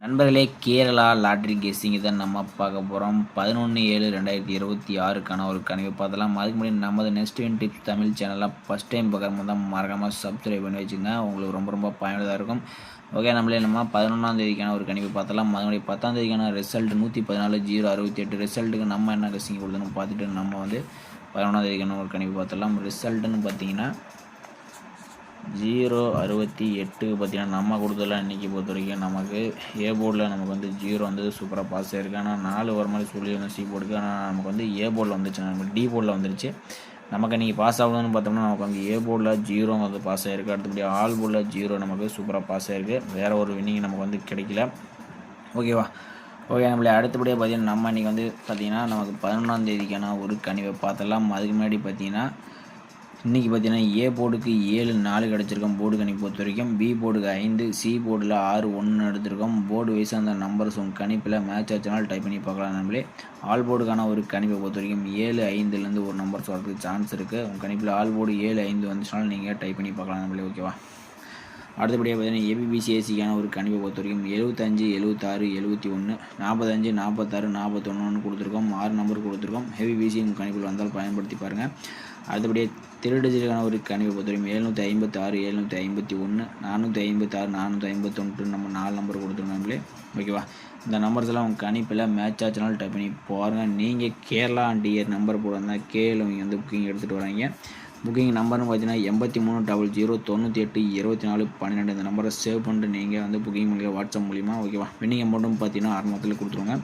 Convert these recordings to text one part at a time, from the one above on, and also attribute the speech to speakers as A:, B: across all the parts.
A: நண்பர்களே, Kerala lottery guessing தான் நம்ம பார்க்க போகிறோம். 11/7/2026க்கான ஒரு கணிப்பு பார்த்தலாம். அதுக்கு முன்னாடி நமது நெக்ஸ்ட் இன் டிப்ஸ் தமிழ் சேனலில் ஃபஸ்ட் டைம் பார்க்குறவங்க தான் மறக்காமல் சப்ஸ்கிரைப் பண்ணி வச்சுங்க. உங்களுக்கு ரொம்ப ரொம்ப பயனுள்ளதாக இருக்கும். ஓகே, நம்மளே நம்ம 11ஆம் தேதிக்கான ஒரு கணிப்பு பார்த்தலாம். அதனுடைய 10ஆம் தேதிக்கான ரிசல்ட் 114/068 ரிசல்ட்டுக்கு நம்ம என்ன கெஸ்ஸிங் கொடுத்தோன்னு பார்த்துட்டு நம்ம வந்து 11ஆம் தேதிக்கான ஒரு கணிப்பு பார்த்தலாம். ரிசல்ட்டுன்னு பார்த்தீங்கன்னா 068 பார்த்தீங்கன்னா நம்ம கொடுத்தலாம். இன்றைக்கி பொறுத்த வரைக்கும் நமக்கு ஏ போர்டில் நமக்கு வந்து 0 வந்து சூப்பராக பாஸ் ஆகிருக்கு. ஆனால் 4 வர மாதிரி சொல்லியிருந்தோம் சி போர்டுக்கு. ஆனால் நமக்கு வந்து ஏ போர்டில் வந்துருச்சு, நமக்கு டி போர்டில் வந்துருச்சு. நமக்கு இன்றைக்கி பாஸ் ஆகணும்னு பார்த்தோம்னா நமக்கு வந்து ஏ போர்டில் 0 வந்து பாஸ் ஆகிருக்கு. அடுத்தபடி ஆல் போர்டில் 0 நமக்கு சூப்பராக பாஸ் ஆகிருக்கு. வேறு ஒரு வின்னிங் நமக்கு வந்து கிடைக்கல. ஓகேவா? ஓகே, நம்மளே அடுத்தபடியாக பார்த்தீங்கன்னா நம்ம இன்றைக்கி வந்து பார்த்திங்கன்னா நமக்கு 11ஆம் தேதிக்கான ஒரு கணிவை பார்த்தலாம். அதுக்கு முன்னாடி பார்த்திங்கன்னா இன்றைக்கி பார்த்தீங்கன்னா ஏ போர்டுக்கு 7-4 கிடச்சிருக்கோம் போர்டு கணிப்பு பொறுத்த வரைக்கும். பி போர்டுக்கு 5, சி போர்டில் 6-1 எடுத்திருக்கோம். போர்டு வைஸ் அந்த நம்பர்ஸ் உங்கள் கணிப்பில் மேட்ச் ஆச்சுனாலும் டைப் பண்ணி பார்க்கலாம். நம்மளே ஆல் போர்டுக்கான ஒரு கணிப்பை பொறுத்த வரைக்கும் 7-5லேருந்து ஒரு நம்பர்ஸ் வரதுக்கு சான்ஸ் இருக்குது. உங்கள் கணிப்பில் ஆல் போர்டு 7-5 வந்துச்சுனாலும் நீங்கள் டைப் பண்ணி பார்க்கலாம் நம்மளே. ஓகேவா? அடுத்தபடியாக பார்த்தீங்கன்னா ஏபிபிசிஎஸ்சிக்கான ஒரு கணிப்பை பொறுத்த வரைக்கும் 75, 76, 71, 45, 46, 41 கொடுத்துருக்கோம். 6 நம்பர் கொடுத்துருக்கோம். ஹெவிபிசி உங்கள் கணிப்பில் வந்தால் பயன்படுத்தி பாருங்கள். அடுத்தபடியாக திருடிஜிலுக்கான ஒரு கணிப்பை பொறுத்த வரைக்கும் 756, 751, 456, 451 நம்ம 4 நம்பர் கொடுத்துருக்கோம் நம்மளே. ஓகேவா? இந்த நம்பர்ஸ் எல்லாம் உங்கள் கணிப்பில் மேட்ச் ஆச்சுனாலும் டைப் பண்ணி பாருங்கள். நீங்கள் கேரளா அண்ட் இயர் நம்பர் போடுறதா கேஎல் நீங்கள் வந்து புக்கிங் எடுத்துகிட்டு வராங்க. புக்கிங் நம்பர்னு பார்த்தீங்கன்னா 8300 982412 இந்த நம்பரை சேவ் பண்ணிட்டு நீங்கள் வந்து புக்கிங் மூலியம் வாட்ஸ்அப் மூலிமா. ஓகேவா? வின்னிங் அமௌண்ட்டும் பார்த்தீங்கன்னா ஆரம்பத்தில் கொடுத்துருவாங்க.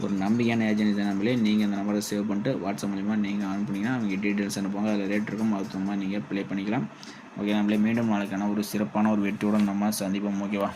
A: ஒரு நம்பிக்கையான ஏஜென்சி நம்மளே. நீங்கள் இந்த நம்பரை சேவ் பண்ணிட்டு வாட்ஸ்அப் மூலிமா நீங்கள் அனுப்புனீங்கன்னா அவங்க டீட்டெயில்ஸ் அனுப்புவாங்க. அதில் ரேட் இருக்கும், அது தகுந்த மாதிரி நீங்கள் ப்ளே பண்ணிக்கலாம். ஓகே, நம்மளே மீண்டும் நாளைக்கான ஒரு சிறப்பான ஒரு வெற்றியுடன் நம்ம சந்திப்போம். ஓகேவா?